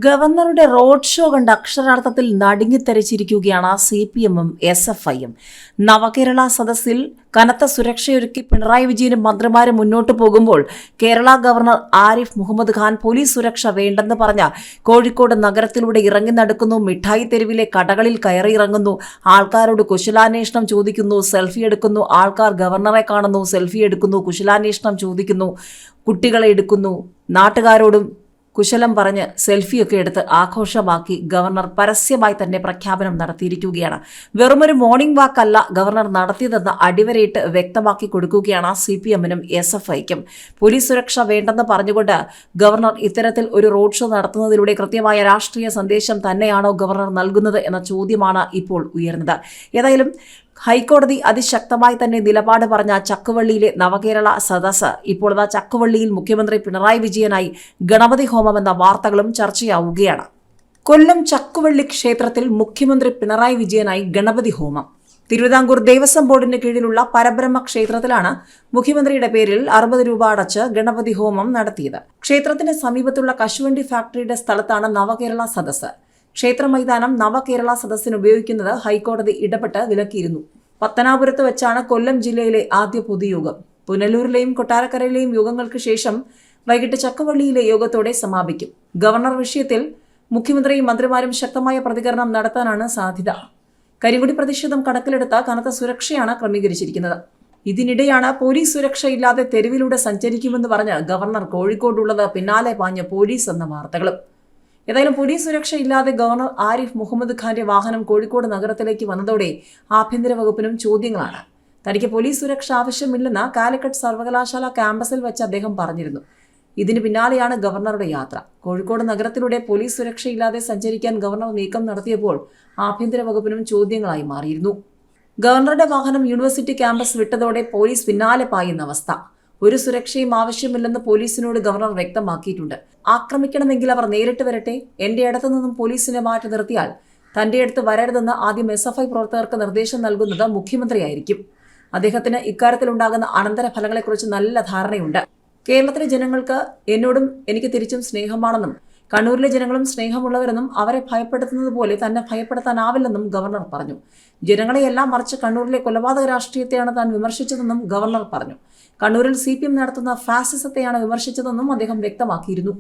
ഗവർണറുടെ road show കണ്ട് അക്ഷരാർത്ഥത്തിൽ നടുങ്ങിത്തെറിച്ചിരിക്കുകയാണ് CPM-ഉം SFI-യും. നവകേരള സദസ്സിൽ കനത്ത സുരക്ഷയൊരുക്കി പിണറായി വിജയനും മന്ത്രിമാരും മുന്നോട്ടു പോകുമ്പോൾ കേരള ഗവർണർ ആരിഫ് മുഹമ്മദ് ഖാൻ പോലീസ് സുരക്ഷ വേണ്ടെന്ന് പറഞ്ഞ കോഴിക്കോട് നഗരത്തിലൂടെ ഇറങ്ങി നടക്കുന്നു. മിഠായി തെരുവിലെ കടകളിൽ കയറിയിറങ്ങുന്നു. ആൾക്കാരോട് കുശലാന്വേഷണം ചോദിക്കുന്നു, സെൽഫി എടുക്കുന്നു. ആൾക്കാർ ഗവർണറെ കാണുന്നു, സെൽഫി എടുക്കുന്നു, കുശലാന്വേഷണം ചോദിക്കുന്നു, കുട്ടികളെ എടുക്കുന്നു. നാട്ടുകാരോടും കുശലം പറഞ്ഞ് സെൽഫിയൊക്കെ എടുത്ത് ആഘോഷമാക്കി ഗവർണർ പരസ്യമായി തന്നെ പ്രഖ്യാപനം നടത്തിയിരിക്കുകയാണ്. വെറുമൊരു മോർണിംഗ് വാക്കല്ല ഗവർണർ നടത്തിയതെന്ന് അടിവരയിട്ട് വ്യക്തമാക്കി കൊടുക്കുകയാണ് CPM-നും SFI-ക്കും. പോലീസ് സുരക്ഷ വേണ്ടെന്ന് പറഞ്ഞുകൊണ്ട് ഗവർണർ ഇത്തരത്തിൽ ഒരു റോഡ് ഷോ നടത്തുന്നതിലൂടെ കൃത്യമായ രാഷ്ട്രീയ സന്ദേശം തന്നെയാണോ ഗവർണർ നൽകുന്നത് എന്ന ചോദ്യമാണ് ഇപ്പോൾ ഉയർന്നത്. ഏതായാലും ഹൈക്കോടതി അതിശക്തമായി തന്നെ നിലപാട് പറഞ്ഞ ചക്കുവള്ളിയിലെ നവകേരള സദസ്സ് ഇപ്പോൾ ചക്കുവള്ളിയിൽ മുഖ്യമന്ത്രി പിണറായി വിജയനായി ഗണപതി ഹോമം എന്ന വാർത്തകളും ചർച്ചയാവുകയാണ്. കൊല്ലം ചക്കുവള്ളി ക്ഷേത്രത്തിൽ മുഖ്യമന്ത്രി പിണറായി വിജയനായി ഗണപതി ഹോമം. തിരുവിതാംകൂർ ദേവസ്വം ബോർഡിന് കീഴിലുള്ള പരബ്രഹ്മ ക്ഷേത്രത്തിലാണ് മുഖ്യമന്ത്രിയുടെ പേരിൽ 60 രൂപ അടച്ച് ഗണപതി ഹോമം നടത്തിയത്. ക്ഷേത്രത്തിന് സമീപത്തുള്ള കശുവണ്ടി ഫാക്ടറിയുടെ സ്ഥലത്താണ് നവകേരള സദസ്സ്. ക്ഷേത്ര മൈതാനം നവകേരള സദസ്സിന് ഉപയോഗിക്കുന്നത് ഹൈക്കോടതി ഇടപെട്ട് വിലക്കിയിരുന്നു. പത്തനാപുരത്ത് വെച്ചാണ് കൊല്ലം ജില്ലയിലെ ആദ്യ പൊതുയോഗം. പുനലൂരിലെയും കൊട്ടാരക്കരയിലെയും യോഗങ്ങൾക്ക് ശേഷം വൈകിട്ട് ചക്കുവള്ളിയിലെ യോഗത്തോടെ സമാപിക്കും. ഗവർണർ വിഷയത്തിൽ മുഖ്യമന്ത്രിയും മന്ത്രിമാരും ശക്തമായ പ്രതികരണം നടത്താനാണ് സാധ്യത. കരിങ്കൊടി പ്രതിഷേധം കണക്കിലെടുത്ത കനത്ത സുരക്ഷയാണ് ക്രമീകരിച്ചിരിക്കുന്നത്. ഇതിനിടെയാണ് പോലീസ് സുരക്ഷയില്ലാതെ തെരുവിലൂടെ സഞ്ചരിക്കുമെന്ന് പറഞ്ഞ് ഗവർണർ കോഴിക്കോടുള്ളത് പിന്നാലെ പാഞ്ഞ പോലീസ് എന്ന വാർത്തകളും. ഏതായാലും പോലീസ് സുരക്ഷയില്ലാതെ ഗവർണർ ആരിഫ് മുഹമ്മദ് ഖാന്റെ വാഹനം കോഴിക്കോട് നഗരത്തിലേക്ക് വന്നതോടെ ആഭ്യന്തര വകുപ്പിനും ചോദ്യങ്ങളാണ്. തനിക്ക് പോലീസ് സുരക്ഷ ആവശ്യമില്ലെന്ന് കാലിക്കറ്റ് സർവകലാശാല ക്യാമ്പസിൽ വെച്ച് അദ്ദേഹം പറഞ്ഞിരുന്നു. ഇതിന് പിന്നാലെയാണ് ഗവർണറുടെ യാത്ര. കോഴിക്കോട് നഗരത്തിലൂടെ പോലീസ് സുരക്ഷയില്ലാതെ സഞ്ചരിക്കാൻ ഗവർണർ നീക്കം നടത്തിയപ്പോൾ ആഭ്യന്തര വകുപ്പിനും ചോദ്യങ്ങളായി മാറിയിരുന്നു. ഗവർണറുടെ വാഹനം യൂണിവേഴ്സിറ്റി ക്യാമ്പസ് വിട്ടതോടെ പോലീസ് പിന്നാലെ പായുന്ന അവസ്ഥ. ഒരു സുരക്ഷയും ആവശ്യമില്ലെന്ന് പോലീസിനോട് ഗവർണർ വ്യക്തമാക്കിയിട്ടുണ്ട്. ആക്രമിക്കണമെങ്കിൽ അവർ നേരിട്ട് വരട്ടെ, എന്റെ അടുത്തു നിന്നും പോലീസിനെ മാറ്റി നിർത്തിയാൽ തന്റെ അടുത്ത് വരരുതെന്ന് ആദ്യം SFI പ്രവർത്തകർക്ക് നിർദ്ദേശം നൽകുന്നത് മുഖ്യമന്ത്രിയായിരിക്കും. അദ്ദേഹത്തിന് ഇക്കാര്യത്തിലുണ്ടാകുന്ന അനന്തരഫലങ്ങളെക്കുറിച്ച് നല്ല ധാരണയുണ്ട്. കേരളത്തിലെ ജനങ്ങൾക്ക് എന്നോടും എനിക്ക് തിരിച്ചും സ്നേഹമാണെന്നും കണ്ണൂരിലെ ജനങ്ങളും സ്നേഹമുള്ളവരെന്നും അവരെ ഭയപ്പെടുത്തുന്നത് പോലെ തന്നെ ഭയപ്പെടുത്താനാവില്ലെന്നും ഗവർണർ പറഞ്ഞു. ജനങ്ങളെയെല്ലാം മറിച്ച് കണ്ണൂരിലെ കൊലപാതക രാഷ്ട്രീയത്തെയാണ് താൻ വിമർശിച്ചതെന്നും ഗവർണർ പറഞ്ഞു. കണ്ണൂരിൽ CPM നടത്തുന്ന ഫാസിസത്തെയാണ് വിമർശിച്ചതെന്നും അദ്ദേഹം വ്യക്തമാക്കിയിരുന്നു.